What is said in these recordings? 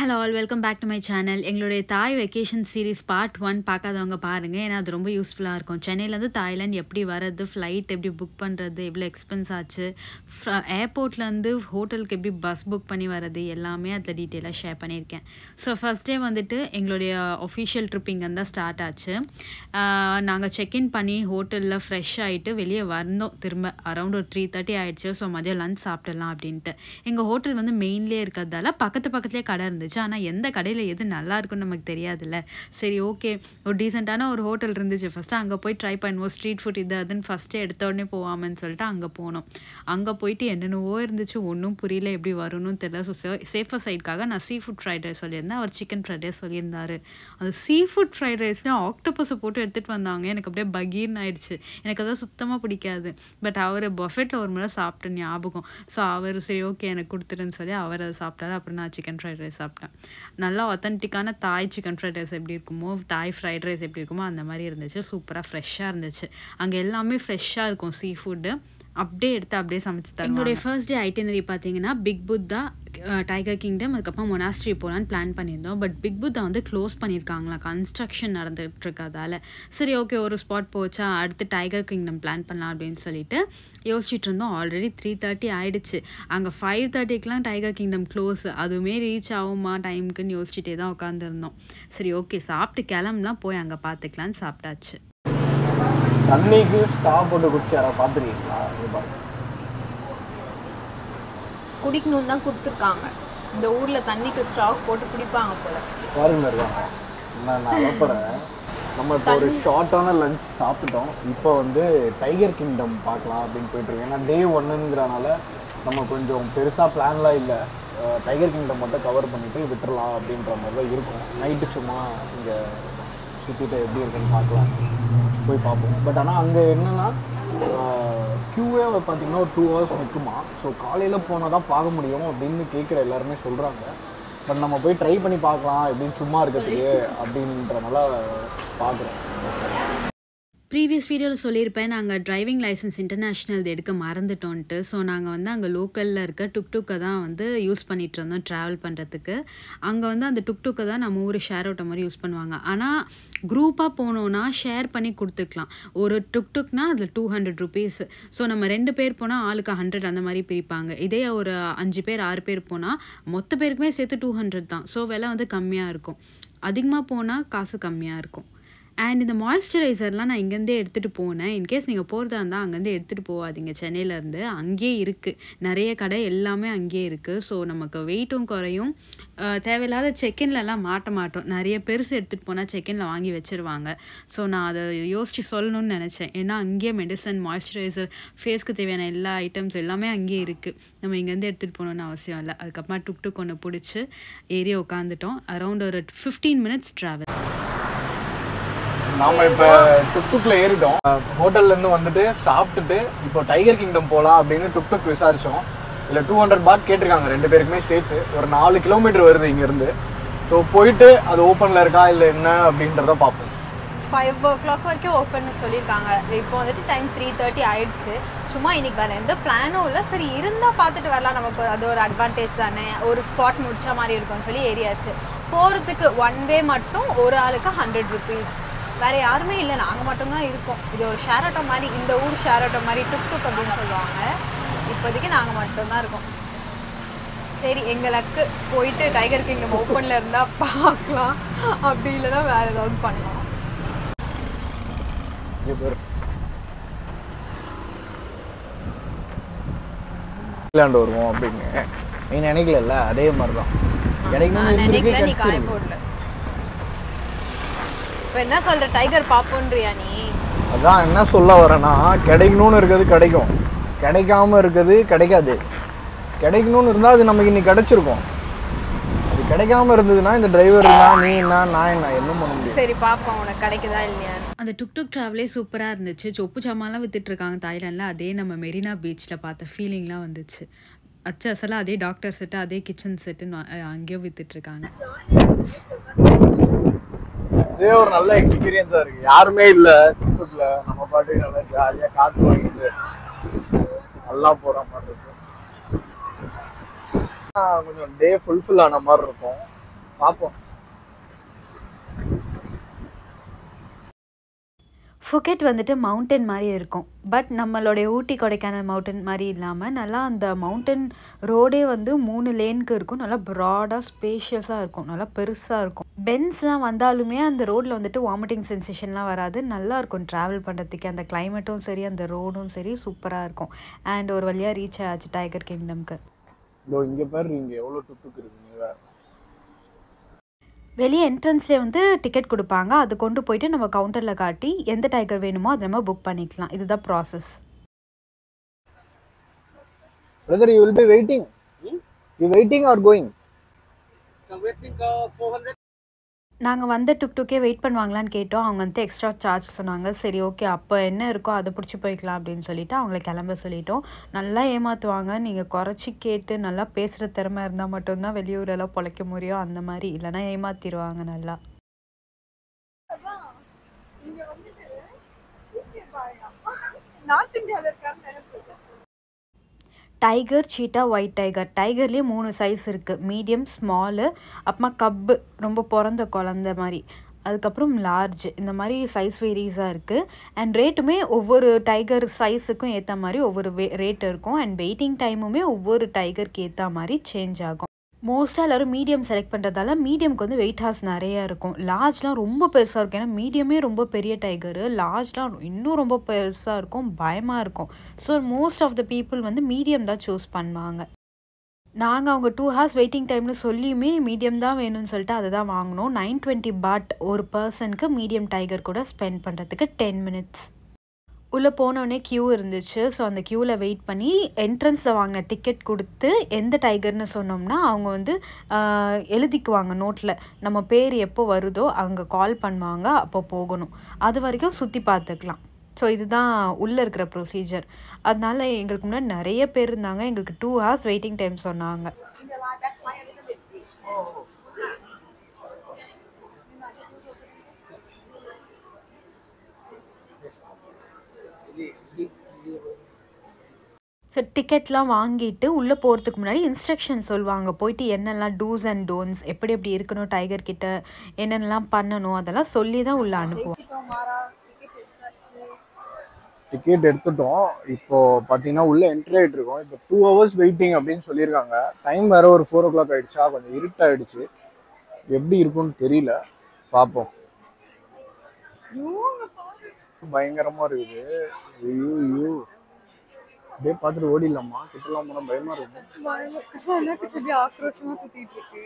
Hello all, welcome back to my channel. எங்களுடைய தாய் vacation series part 1 பார்க்காதவங்க பாருங்க. ஏன்னா அது ரொம்ப யூஸ்ஃபுல்லாக இருக்கும். சென்னையிலேருந்து தாய்லாந்து எப்படி வரது, ஃப்ளைட் எப்படி புக் பண்ணுறது, எவ்வளோ எக்ஸ்பென்ஸ் ஆச்சு, ஏர்போர்ட்லேருந்து ஹோட்டலுக்கு எப்படி பஸ் புக் பண்ணி வரது எல்லாமே அதில் டீட்டெயிலாக ஷேர் பண்ணியிருக்கேன். ஸோ ஃபஸ்ட் டே வந்துட்டு எங்களுடைய ஒஃபிஷியல் ட்ரிப் இங்கேருந்து தான் ஸ்டார்ட் ஆச்சு. நாங்கள் செக்இன் பண்ணி ஹோட்டலில் ஃப்ரெஷ் ஆகிட்டு வெளியே வந்தோம். திரும்ப அரௌண்ட் ஒரு 3:30 ஆகிடுச்சு. ஸோ மதியம் லஞ்ச் சாப்பிடலாம் அப்படின்ட்டு. எங்கள் ஹோட்டல் வந்து மெயின்லேயே இருக்கிறதால பக்கத்துலேயே கடை இருந்துச்சு. ஆனால் எந்த கடையில் எது நல்லா இருக்குன்னு நமக்கு தெரியாதுல்ல. சரி, ஓகே, ஒரு டீசெண்டான ஒரு ஹோட்டல் இருந்துச்சு. ஃபஸ்ட்டு அங்கே போய் ட்ரை பண்ணுவோம். ஸ்ட்ரீட் ஃபுட் இது அதுன்னு ஃபஸ்ட்டு எடுத்த உடனே போகாமன்னு சொல்லிட்டு அங்கே போனோம். அங்கே போயிட்டு என்னென்னவோ இருந்துச்சு, ஒன்றும் புரியல, எப்படி வரணும்னு தெரியல. ஸோ சேஃபர் சைடுக்காக நான் சீ ஃபுட் ஃப்ரைட் ரைஸ் சொல்லியிருந்தேன். அவர் சிக்கன் ஃப்ரைட் ரைஸ் சொல்லியிருந்தார். அந்த சீ ஃபுட் ஃப்ரைட் ரைஸ்னால் ஆக்டோபஸை போட்டு எடுத்துகிட்டு வந்தாங்க. எனக்கு அப்படியே பகீர்னு ஆயிடுச்சு. எனக்கு அதான் சுத்தமாக பிடிக்காது. பட் அவர் பஃபெட்டில் ஒரு முறை சாப்பிட்ட ஞாபகம். ஸோ அவர் சரி ஓகே எனக்கு கொடுத்துருன்னு சொல்லி அவர் அதை சாப்பிட்டாரு. அப்புறம் நான் சிக்கன் ஃப்ரைட் ரைஸ் சாப்பிட்டேன். நல்லா ஒத்தன்டிக்கான தாய் சிக்கன் ஃப்ரைட் ரைஸ் எப்படி இருக்குமோ, தாய் ஃப்ரைட் ரைஸ் எப்படி இருக்குமோ அந்த மாதிரி இருந்துச்சு. சூப்பராக ஃப்ரெஷ்ஷாக இருந்துச்சு. அங்கே எல்லாமே ஃப்ரெஷ்ஷாக இருக்கும். சீ ஃபுட்டு அப்படியே எடுத்து அப்படியே சமைச்சு தருவாங்க. என்னுடைய ஃபர்ஸ்ட் டே ஐட்டினரி பார்த்தீங்கன்னா பிக் புத்தா, டைகர் கிங்டம், அதுக்கப்புறம் மொனாஸ்ட்ரி போகலான்னு பிளான் பண்ணியிருந்தோம். பட் பிக் புத்தா வந்து க்ளோஸ் பண்ணியிருக்காங்களா, கன்ஸ்ட்ரக்ஷன் நடந்துகிட்டு இருக்கதால. சரி ஓகே, ஒரு ஸ்பாட் போச்சா, அடுத்து டைகர் கிங்டம் பிளான் பண்ணலாம் அப்படின்னு சொல்லிட்டு யோசிச்சுட்டு இருந்தோம். ஆல்ரெடி 3:30 ஆகிடுச்சு. அங்கே 5:30க்கெலாம் டைகர் கிங்டம் க்ளோஸ். அதுவுமே ரீச் ஆகுமா டைமுக்குன்னு யோசிச்சுட்டே தான் உட்காந்துருந்தோம். சரி ஓகே, சாப்பிட்டு கிளம்புலாம், போய் அங்கே பார்த்துக்கலான்னு சாப்பிட்டாச்சு. தண்ணிக்கு ஸ்டாப் போட்டு குடிச்சு யாராவது பார்த்துருக்கீங்களா? குடிக்கணும்னு தான் கொடுத்துருக்காங்க. இந்த ஊரில் தண்ணிக்கு ஸ்டாக் போட்டு குடிப்பாங்க போல. பாருங்க இருக்காங்க. நான் அனுப்புகிறேன். நம்ம இப்போ ஒரு ஷார்ட்டான லஞ்ச் சாப்பிட்டோம். இப்போ வந்து டைகர் கிங்டம் பார்க்கலாம் அப்படின்னு போயிட்டுருக்கோம். ஏன்னா டே 1ங்கிறனால நம்ம கொஞ்சம் பெருசாக பிளான்லாம் இல்லை. டைகர் கிங்டம் மட்டும் கவர் பண்ணிவிட்டு விட்டுறலாம் அப்படின்ற மாதிரி தான் இருக்கும். நைட்டு சும்மா இங்கே சுற்றிட்டு எப்படி இருக்குன்னு பார்க்கலாம், போய் பார்ப்போம். பட் ஆனால் அங்கே என்னென்னா க்யூவே பார்த்தீங்கன்னா ஒரு 2 hours நிற்குமா. ஸோ காலையில் போனால் தான் பார்க்க முடியும் அப்படின்னு கேட்குற எல்லாருமே சொல்கிறாங்க. பட் நம்ம போய் ட்ரை பண்ணி பார்க்கலாம் எப்படின்னு சும்மா இருக்கிறதுக்கு அப்படின்றனால பார்க்குறோம். ப்ரீவியஸ் வீடியோவில் சொல்லியிருப்பேன், நாங்கள் டிரைவிங் லைசன்ஸ் இன்டர்நேஷ்னல் எடுக்க மறந்துட்டோன்ட்டு. ஸோ நாங்கள் வந்து அங்கே லோக்கலில் இருக்க டுக்டுக்கை தான் வந்து யூஸ் பண்ணிகிட்டு இருந்தோம் ட்ராவல் பண்ணுறதுக்கு. அங்கே வந்து அந்த டுக்டுக்கை தான் நம்ம ஊர் ஷேர் ஆட்டோ மாதிரி யூஸ் பண்ணுவாங்க. ஆனால் குரூப்பாக போனோன்னா ஷேர் பண்ணி கொடுத்துக்கலாம். ஒரு டுக்டுக்னா அதில் 200 rupees. ஸோ நம்ம 2 பேர் போனால் ஆளுக்கு 100 அந்த மாதிரி பிரிப்பாங்க. இதே ஒரு 5 பேர் 6 பேர் போனால் மொத்த பேருக்குமே சேர்த்து 200 தான். ஸோ விலை வந்து கம்மியாக இருக்கும். அதிகமாக போனால் காசு கம்மியாக இருக்கும். அண்ட் இந்த மாய்ஸ்சரைசர்லாம் நான் இங்கேருந்தே எடுத்துகிட்டு போனேன். இன்கேஸ் நீங்கள் போகிறதா இருந்தால் அங்கேருந்து எடுத்துகிட்டு போகாதீங்க. சென்னையிலேருந்து அங்கேயே இருக்குது, நிறைய கடை எல்லாமே அங்கேயே இருக்குது. ஸோ நமக்கு வெயிட்டும் குறையும். தேவையில்லாத செகண்ட்லலாம் மாட்ட மாட்டோம். நிறைய பெருசு எடுத்துகிட்டு போனால் செகண்டில் வாங்கி வச்சுருவாங்க. ஸோ நான் அதை யோசித்து சொல்லணும்னு நினச்சேன். ஏன்னா அங்கேயே மெடிசன், மாய்ஸ்சரைசர், ஃபேஸ்க்கு தேவையான எல்லா ஐட்டம்ஸ் எல்லாமே அங்கேயே இருக்குது. நம்ம இங்கேருந்து எடுத்துகிட்டு போகணுன்னு அவசியம் இல்லை. அதுக்கப்புறமா டுக்டுக் ஒன்று பிடிச்சி ஏரியா உட்காந்துட்டோம். அரௌண்ட் ஒரு 15 minutes ட்ராவல். நாம் இப்போ டுக்டுக்கில் ஏறிட்டோம். ஹோட்டல்லேருந்து வந்துட்டு சாப்பிட்டுட்டு இப்போ டைகர் கிங்டம் போகலாம் அப்படின்னு டுக்டுக் விசாரித்தோம். இல்லை 200 baht கேட்டிருக்காங்க 2 பேருக்குமே சேர்த்து. ஒரு 4 kilometer வருது இங்கேருந்து. ஸோ போயிட்டு அது ஓப்பனில் இருக்கா இல்லை என்ன அப்படின்றத பார்ப்போம். 5 o'clock வரைக்கும் ஓப்பன்னு சொல்லியிருக்காங்க. இப்போ வந்துட்டு டைம் 3:30 ஆயிடுச்சு. சும்மா இன்னைக்கு வேறு எந்த பிளானும் இல்லை. சரி இருந்தால் பார்த்துட்டு வரலாம், நமக்கு அது ஒரு அட்வான்டேஜ் தானே, ஒரு ஸ்பாட் முடிச்ச மாதிரி இருக்கும்னு சொல்லி ஏறியாச்சு. போகிறதுக்கு 1 way மட்டும் ஒரு ஆளுக்கு 100 rupees. வேறு யாருமே இல்லை, நாங்கள் மட்டும்தான் இருக்கோம். இது ஒரு ஷேர் ஆட்டோ மாதிரி, இந்த ஊர் ஷேர் ஆட்டோ மாதிரி டுக்டுக் அப்படின்னு சொல்லுவாங்க. இப்போதைக்கு நாங்கள் மட்டும்தான் இருக்கோம். சரி, எங்களுக்கு போயிட்டு டைகர் கிங்டம் ஓப்பனில் இருந்தால் பார்க்கலாம், அப்படி இல்லைன்னா வேறு ஏதாவது பண்ணலாம். இங்கிலாந்து வருவோம் அப்படின்னு நீ நினைக்கல, அதே மாதிரி தான் நான் நினைக்கல, நீ காய போடல. இப்போ என்ன சொல்கிற, டைகர் பார்ப்போன்றியா நீ? அதான் என்ன சொல்ல வரேன்னா, கிடைக்கணும்னு இருக்கிறது கிடைக்கும், கிடைக்காம இருக்கிறது கிடைக்காது. கிடைக்கணும்னு இருந்தால் அது நமக்கு இன்னைக்கு கிடைச்சிருக்கும். அது கிடைக்காம இருந்ததுன்னா இந்த டிரைவர் நீ என்ன நான் என்ன பண்ண முடியும்? சரி பார்ப்போம் உனக்கு கிடைக்குதா இல்லையா. அந்த டுக்டுக் ட்ராவலே சூப்பராக இருந்துச்சு. சொப்பு சாமான்லாம் விற்றுட்ருக்காங்க தாய்லாண்டில். அதே நம்ம மெரினா பீச்சில் பார்த்த ஃபீலிங்லாம் வந்துச்சு. அச்சு அசலாக அதே டாக்டர் செட்டு, அதே கிச்சன் செட்டுன்னு அங்கேயும் விற்றுட்ருக்காங்க. இதே ஒரு நல்ல எக்ஸ்பீரியன்ஸா இருக்கு. யாருமே இல்ல டுக்டுக்ல, நம்ம பாட்டு நல்லா ஜாலியா காத்து வாங்கிட்டு நல்லா போற மாதிரி இருக்கு. கொஞ்சம் டே ஃபுல்ஃபில் ஆன மாதிரி இருக்கும். பார்ப்போம். ஃபுகெட் வந்துட்டு மவுண்டன் மாதிரி இருக்கும். பட் நம்மளுடைய ஊட்டி கொடைக்கானல் மவுண்டன் மாதிரி இல்லாமல் நல்லா அந்த மவுண்டன் ரோடே வந்து 3 லேனுக்கு இருக்கும். நல்லா ப்ராடாக ஸ்பேஷியஸாக இருக்கும். நல்லா பெருசாக இருக்கும். பென்ஸ்லாம் வந்தாலுமே அந்த ரோட்டில் வந்துட்டு வாமிட்டிங் சென்சேஷன்லாம் வராது. நல்லா இருக்கும் ட்ராவல் பண்ணுறதுக்கு. அந்த கிளைமேட்டும் சரி அந்த ரோடும் சரி சூப்பராக இருக்கும். அண்ட் ஒரு வழியாக ரீச் ஆச்சு டைகர் கிங்டம்க்கு. இங்கே பாரு, இங்கே எவ்வளோ டுக் இருக்குங்க. வெளியே என்ட்ரன்ஸ்லேயே வந்து டிக்கெட் கொடுப்பாங்க. அது கொண்டு போயிட்டு நம்ம கவுண்டரில் காட்டி எந்த டைகர் வேணுமோ அதை நம்ம புக் பண்ணிக்கலாம். இதுதான் process. Brother, you will be waiting. You waiting or going? Waiting 400. நாங்கள் வந்த டுக்டுக்கே வெயிட் பண்ணுவாங்களான்னு கேட்டோம். அவங்க வந்து எக்ஸ்ட்ரா சார்ஜ் சொன்னாங்க. சரி ஓகே, அப்போ என்ன இருக்கோ அதை பிடிச்சி போய்க்கலாம் அப்படின்னு சொல்லிட்டு அவங்கள கிளம்ப சொல்லிட்டோம். நல்லா ஏமாற்றுவாங்க. நீங்கள் குறைச்சி கேட்டு நல்லா பேசுகிற திறமை இருந்தால் மட்டும்தான் வெளியூரெல்லாம் பொழைக்க முடியும். அந்த மாதிரி இல்லைன்னா ஏமாற்றிடுவாங்க நல்லா. டைகர், சீட்டா, ஒயிட் டைகர். டைகர்லேயே 3 சைஸ் இருக்குது. மீடியம், ஸ்மாலு, அப்புறமா கப்பு ரொம்ப பிறந்த குழந்த மாதிரி, அதுக்கப்புறம் லார்ஜ். இந்த மாதிரி சைஸ் வேரியஸாக இருக்குது. அண்ட் ரேட்டுமே ஒவ்வொரு டைகர் சைஸுக்கும் ஏற்ற மாதிரி ஒவ்வொரு ரேட் இருக்கும். அண்ட் வெயிட்டிங் டைமுமே ஒவ்வொரு டைகருக்கு ஏற்ற மாதிரி சேஞ்ச் ஆகும். மோஸ்ட்டாக எல்லோரும் மீடியம் செலக்ட் பண்ணுறதால மீடியம்க்கு வந்து வெயிட் ஹார்ஸ் நிறையா இருக்கும். லார்ஜ்லாம் ரொம்ப பெருசாக இருக்கும். ஏன்னா மீடியமே ரொம்ப பெரிய டைகரு, லார்ஜ்லாம் இன்னும் ரொம்ப பெருசாக இருக்கும். பயமாக இருக்கும். So most of the people வந்து மீடியம் தான் சூஸ் பண்ணுவாங்க. நாங்கள் அவங்க 2 ஹார்ஸ் வெயிட்டிங் டைம்னு சொல்லியுமே மீடியம் தான் வேணும்னு சொல்லிட்டு அதை தான் வாங்கினோம். 920 பாட் ஒரு பர்சனுக்கு மீடியம் டைகர் கூட ஸ்பெண்ட் பண்ணுறதுக்கு 10 மினிட்ஸ். உள்ளே போனோடனே க்யூ இருந்துச்சு. ஸோ அந்த க்யூவில் வெயிட் பண்ணி என்ட்ரன்ஸில் வாங்கின டிக்கெட் கொடுத்து எந்த டைகர்னு சொன்னோம்னா அவங்க வந்து எழுதிக்குவாங்க நோட்டில். நம்ம பேர் எப்போ வருதோ அங்கே கால் பண்ணுவாங்க, அப்போ போகணும். அது வரைக்கும் சுற்றி பார்த்துக்கலாம். ஸோ இதுதான் உள்ளே இருக்கிற ப்ரொசீஜர். அதனால எங்களுக்கு முன்னாடி நிறைய பேர் இருந்தாங்க. எங்களுக்கு 2 ஹார்ஸ் வெயிட்டிங் டைம் சொன்னாங்க. ஸோ டிக்கெட்லாம் வாங்கிட்டு உள்ளே போகிறதுக்கு முன்னாடி இன்ஸ்ட்ரக்ஷன் சொல்லுவாங்க. போயிட்டு என்னெல்லாம் டூஸ் அண்ட் டோன்ட்ஸ், எப்படி எப்படி இருக்கணும், டைகர் கிட்ட என்னென்னலாம் பண்ணணும், அதெல்லாம் சொல்லி தான் உள்ளே அனுப்புவோம். டிக்கெட் எடுத்துட்டோம். இப்போ பார்த்தீங்கன்னா உள்ளே என்ட்ரி ஆகிட்டு இருக்கோம். இப்போ 2 ஹவர்ஸ் வெயிட்டிங் அப்படின்னு சொல்லியிருக்காங்க. டைம் வேறு ஒரு 4 o'clock ஆகிடுச்சா, கொஞ்சம் இருட்டாயிடுச்சு. எப்படி இருக்குன்னு தெரியல, பார்ப்போம். பயங்கரமாக இருக்குது. ஐயோ அப்படியே பார்த்துட்டு ஓடிடலாமா? கிட்டலாம் போனால் பயமாக இருக்கும். ஆக்ரோஷமாக சுற்றிட்டு இருக்கு.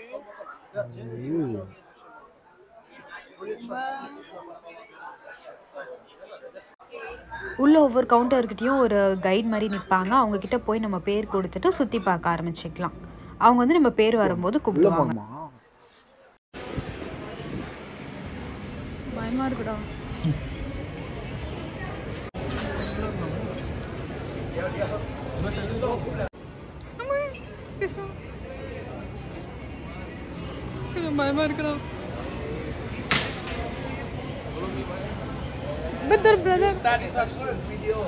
உள்ள ஒவ்வொரு கவுண்டர்கிட்டையும் ஒரு கைட் மாதிரி நிற்பாங்க. அவங்கக்கிட்ட போய் நம்ம பேர் கொடுத்துட்டு சுற்றி பார்க்க ஆரம்பிச்சிக்கலாம். அவங்க வந்து நம்ம பேர் வரும்போது கூப்பிடுவாங்க. பயமாக இருக்குடா. பயமா இருக்குடா. Brother Video.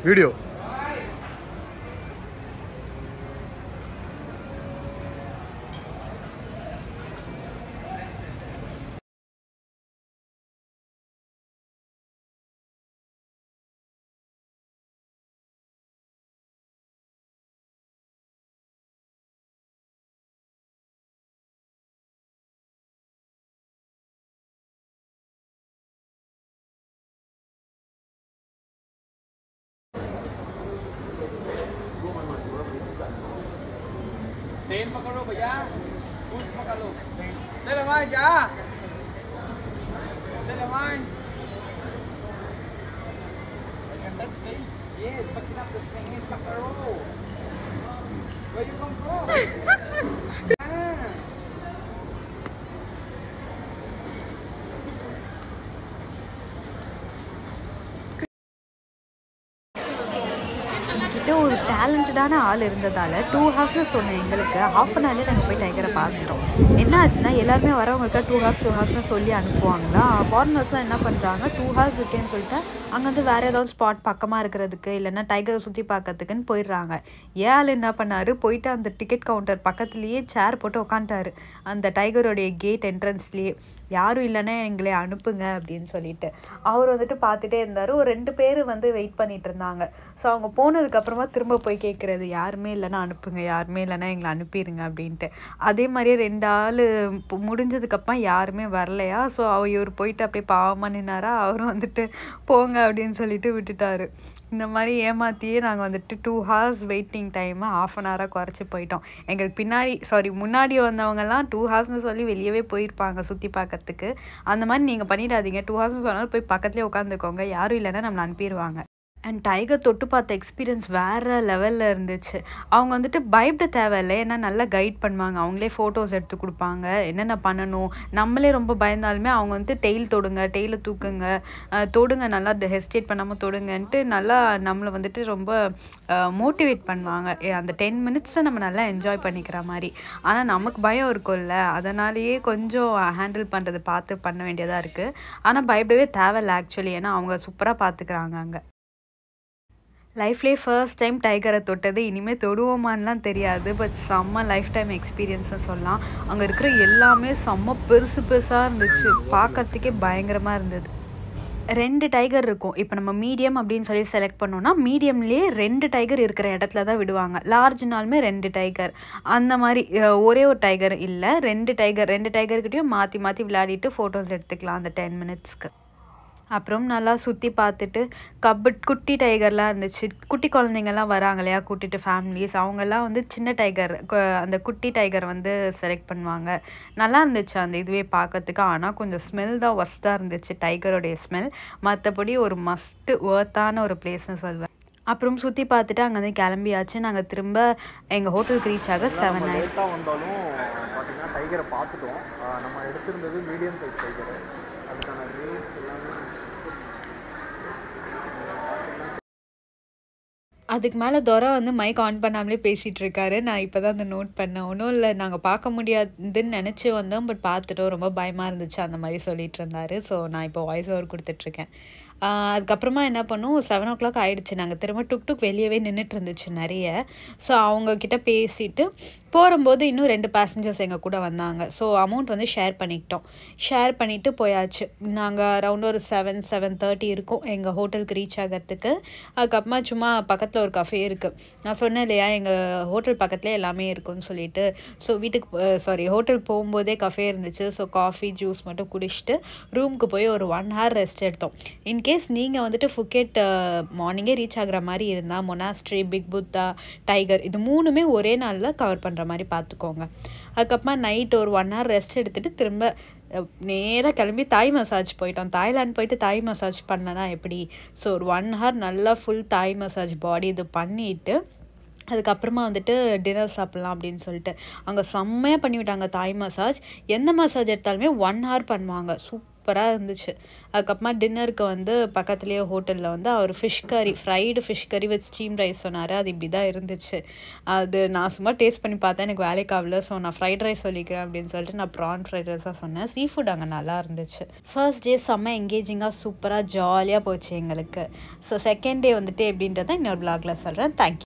Video Ten pakalu भैया, push pakalu. Tell him ja. Tell him I can touch me. Yes, picking up the same pakalu. Where you come from? ஒரு டேலண்டட் இன்ட்ரெஸ்டடான ஆள் இருந்ததால் 2 ஹவர்ஸ்னு சொன்ன எங்களுக்கு ஹாஃப் அன் ஹவர்லேயே நாங்கள் போய் டைகரை பார்த்துட்டோம். என்ன ஆச்சுன்னா எல்லாருமே வரவங்களுக்கு 2 ஹவர்ஸ்னு சொல்லி அனுப்புவாங்களா. ஃபாரினர்ஸ்லாம் என்ன பண்ணுறாங்க 2 ஹவர்ஸ் இருக்கேன்னு சொல்லிட்டு அங்கே வந்து வேறு ஏதாவது ஸ்பாட் பக்கமாக இருக்கிறதுக்கு இல்லைன்னா டைகரை சுற்றி பார்க்கறதுக்குன்னு போயிடுறாங்க. ஏன் ஆள் என்ன பண்ணார், போயிட்டு அந்த டிக்கெட் கவுண்டர் பக்கத்துலேயே சேர் போட்டு உட்காந்துட்டாரு அந்த டைகரோடைய கேட் என்ட்ரன்ஸ்லேயே. யாரும் இல்லைன்னா எங்களை அனுப்புங்க அப்படின்னு சொல்லிட்டு அவர் வந்துட்டு பார்த்துட்டே இருந்தார். ஒரு 2 பேர் வந்து வெயிட் பண்ணிட்டு இருந்தாங்க. ஸோ அவங்க போனதுக்கப்புறமா திரும்ப போய் கேட்குறது, யாருமே இல்லைன்னா அனுப்புங்க, யாருமே இல்லைன்னா எங்களை அனுப்பிடுங்க அப்படின்ட்டு. அதே மாதிரியே 2 ஆள் முடிஞ்சதுக்கப்புறம் யாருமே வரலையா. ஸோ இவர் போயிட்டு அப்படியே பாவமாக நின்னாரா. அவரும் வந்துட்டு போங்க அப்படின்னு சொல்லிட்டு விட்டுட்டாரு. இந்த மாதிரி ஏமாற்றியே நாங்கள் வந்துட்டு 2 ஹவர்ஸ் வெயிட்டிங் டைமை ½ அன் ஹவராக குறைச்சி போயிட்டோம். எங்களுக்கு முன்னாடி வந்தவங்கலாம் 2 ஹவர்ஸ்னு சொல்லி வெளியவே போயிருப்பாங்க சுற்றி பார்க்கறதுக்கு. அந்த மாதிரி நீங்கள் பண்ணிடாதீங்க. 2 ஹவர்ஸ்னு சொன்னாலும் போய் பக்கத்துலேயே உட்காந்துக்கோங்க, யாரும் இல்லைன்னா நம்மளை அனுப்பிடுவாங்க. அண்ட் டைகர் தொட்டு பார்த்த எக்ஸ்பீரியன்ஸ் வேறு லெவலில் இருந்துச்சு. அவங்க வந்துட்டு பயப்பட தேவையில்லை, ஏன்னா நல்லா கைட் பண்ணுவாங்க. அவங்களே ஃபோட்டோஸ் எடுத்து கொடுப்பாங்க, என்னென்ன பண்ணணும். நம்மளே ரொம்ப பயந்தாலுமே அவங்க வந்து டெய்ல் தொடுங்க, டெய்லை தூக்குங்க, தொடுங்க, நல்லா ஹெசிடேட் பண்ணாமல் தொடுங்கன்ட்டு நல்லா நம்மளை வந்துட்டு ரொம்ப மோட்டிவேட் பண்ணுவாங்க. அந்த 10 மினிட்ஸை நம்ம நல்லா என்ஜாய் பண்ணிக்கிற மாதிரி. ஆனால் நமக்கு பயம் இருக்கும்ல, அதனாலேயே கொஞ்சம் ஹேண்டில் பண்ணுறது பார்த்து பண்ண வேண்டியதாக இருக்குது. ஆனால் பயப்படவே தேவையில்லை ஆக்சுவலி, ஏன்னா அவங்க சூப்பராக பார்த்துக்கிறாங்க. அங்கே லைஃப்லேயே ஃபர்ஸ்ட் டைம் டைகரை தொட்டது. இனிமேல் தொடுவோமான்லாம் தெரியாது, பட் செம்ம லைஃப் டைம் எக்ஸ்பீரியன்ஸ்னு சொல்லலாம். அங்கே இருக்கிற எல்லாமே செம்ம பெருசாக இருந்துச்சு, பார்க்கறதுக்கே பயங்கரமாக இருந்தது. 2 டைகர் இருக்கும். இப்போ நம்ம மீடியம் அப்படின்னு சொல்லி செலக்ட் பண்ணோன்னா மீடியம்லேயே 2 டைகர் இருக்கிற இடத்துல தான் விடுவாங்க. லார்ஜ்னாலுமே 2 டைகர், அந்த மாதிரி ஒரே ஒரு டைகர் இல்லை, 2 டைகர்கிட்டையும் மாற்றி மாற்றி விளையாடிட்டு ஃபோட்டோஸ் எடுத்துக்கலாம் அந்த 10 மினிட்ஸ்க்கு. அப்புறம் நல்லா சுற்றி பார்த்துட்டு குட்டி டைகர்லாம் இருந்துச்சு. குட்டி குழந்தைங்கள்லாம் வராங்க இல்லையா கூட்டிகிட்டு ஃபேமிலிஸ், அவங்கெல்லாம் வந்து சின்ன டைகர் அந்த குட்டி டைகர் வந்து செலக்ட் பண்ணுவாங்க. நல்லா இருந்துச்சு அந்த இதுவே பார்க்கறதுக்கு. ஆனால் கொஞ்சம் ஸ்மெல் தான் ஒஸ்ட்டாக இருந்துச்சு, டைகரோடைய ஸ்மெல். மற்றபடி ஒரு மஸ்ட்டு ஒர்த்தான ஒரு பிளேஸ்னு சொல்வேன். அப்புறம் சுற்றி பார்த்துட்டு அங்கேருந்து கிளம்பியாச்சு. நாங்கள் திரும்ப எங்கள் ஹோட்டலுக்கு ரீச் ஆக 7 ஆயிடுச்சு. வந்தாலும் பார்த்தீங்கன்னா டைகரை பார்த்துட்டோம். நம்ம எடுத்திருந்தது மீடியம் சைஸ் டைகர். அதுக்கான ரேட் எல்லாமே அதுக்கு மேலே துரை வந்து மைக் ஆன் பண்ணாமலே பேசிகிட்டு இருக்காரு. நான் இப்போ தான் அந்த நோட் பண்ணேன். ஒன்றும் இல்லை, நாங்கள் பார்க்க முடியாதுன்னு நினச்சி வந்தோம், பட் பார்த்துட்டோம், ரொம்ப பயமாக இருந்துச்சு அந்த மாதிரி சொல்லிட்டு இருந்தார். ஸோ நான் இப்போ வாய்ஸ் ஓவர் கொடுத்துட்ருக்கேன். அதுக்கப்புறமா என்ன பண்ணோம், 7 o'clock ஆகிடுச்சு. நாங்கள் திரும்ப டுக் வெளியவே நின்றுட்டு இருந்துச்சு நிறைய. ஸோ அவங்கக்கிட்ட பேசிட்டு போகும்போது இன்னும் 2 பேசஞ்சர்ஸ் எங்கள் கூட வந்தாங்க. ஸோ அமௌண்ட் வந்து ஷேர் பண்ணிவிட்டு போயாச்சு. நாங்கள் அரௌண்ட் ஒரு 7:30 இருக்கும் எங்கள் ஹோட்டலுக்கு ரீச் ஆகிறதுக்கு. அதுக்கப்புறமா சும்மா பக்கத்தில் ஒரு கஃபே இருக்குது. நான் சொன்னேன் இல்லையா எங்கள் ஹோட்டல் பக்கத்துலேயே எல்லாமே இருக்குன்னு சொல்லிட்டு. ஸோ ஹோட்டல் போகும்போதே கஃபே இருந்துச்சு. ஸோ காஃபி ஜூஸ் மட்டும் குடிச்சிட்டு ரூமுக்கு போய் ஒரு 1 hour ரெஸ்ட் எடுத்தோம். இன்கேஸ் நீங்கள் வந்துட்டு ஃபுக்கெட் மார்னிங்கே ரீச் ஆகிற மாதிரி இருந்தால் மொனாஸ்ட்ரி, பிக் புத்தா, டைகர் இது 3மே ஒரே நாளில் கவர் பண்ணுற மாதிரி பார்த்துக்கோங்க. அதுக்கப்புறமா நைட் ஒரு 1 hour ரெஸ்ட் எடுத்துகிட்டு திரும்ப நேராக கிளம்பி தாய் மசாஜ் போயிட்டோம். தாய்லாந்து போயிட்டு தாய் மசாஜ் பண்ணனா எப்படி? ஸோ ஒரு 1 hour நல்லா ஃபுல் தாய் மசாஜ் பாடி இது பண்ணிவிட்டு அதுக்கப்புறமா வந்துட்டு டின்னர் சாப்பிட்லாம் அப்படின்னு சொல்லிட்டு அங்கே செம்மையாக பண்ணிவிட்டாங்க தாய் மசாஜ். எந்த மசாஜ் எடுத்தாலுமே 1 hour பண்ணுவாங்க. சூப்பராக இருந்துச்சு. அதுக்கப்புறமா டின்னருக்கு வந்து பக்கத்துலேயே ஹோட்டலில் வந்து அவர் ஃப்ரைடு ஃபிஷ் கறி வித் ஸ்டீம் ரைஸ் சொன்னார். அது இப்படி தான் இருந்துச்சு. அது நான் சும்மா டேஸ்ட் பண்ணி பார்த்தேன், எனக்கு வேலைக்கு ஆகல. ஸோ நான் ஃப்ரைட் ரைஸ் சொல்லிக்கிறேன் அப்படின்னு சொல்லிட்டு நான் ப்ரான் ஃப்ரைட் ரைஸாக சொன்னேன். சீ ஃபுட் அங்கே நல்லா இருந்துச்சு. ஃபர்ஸ்ட் டே செம்ம எங்கேஜிங்காக சூப்பராக ஜாலியாக போச்சு எங்களுக்கு. ஸோ செகண்ட் டே வந்துட்டு எப்படின்றத இன்னொரு vlogல சொல்கிறேன். தேங்க்யூ.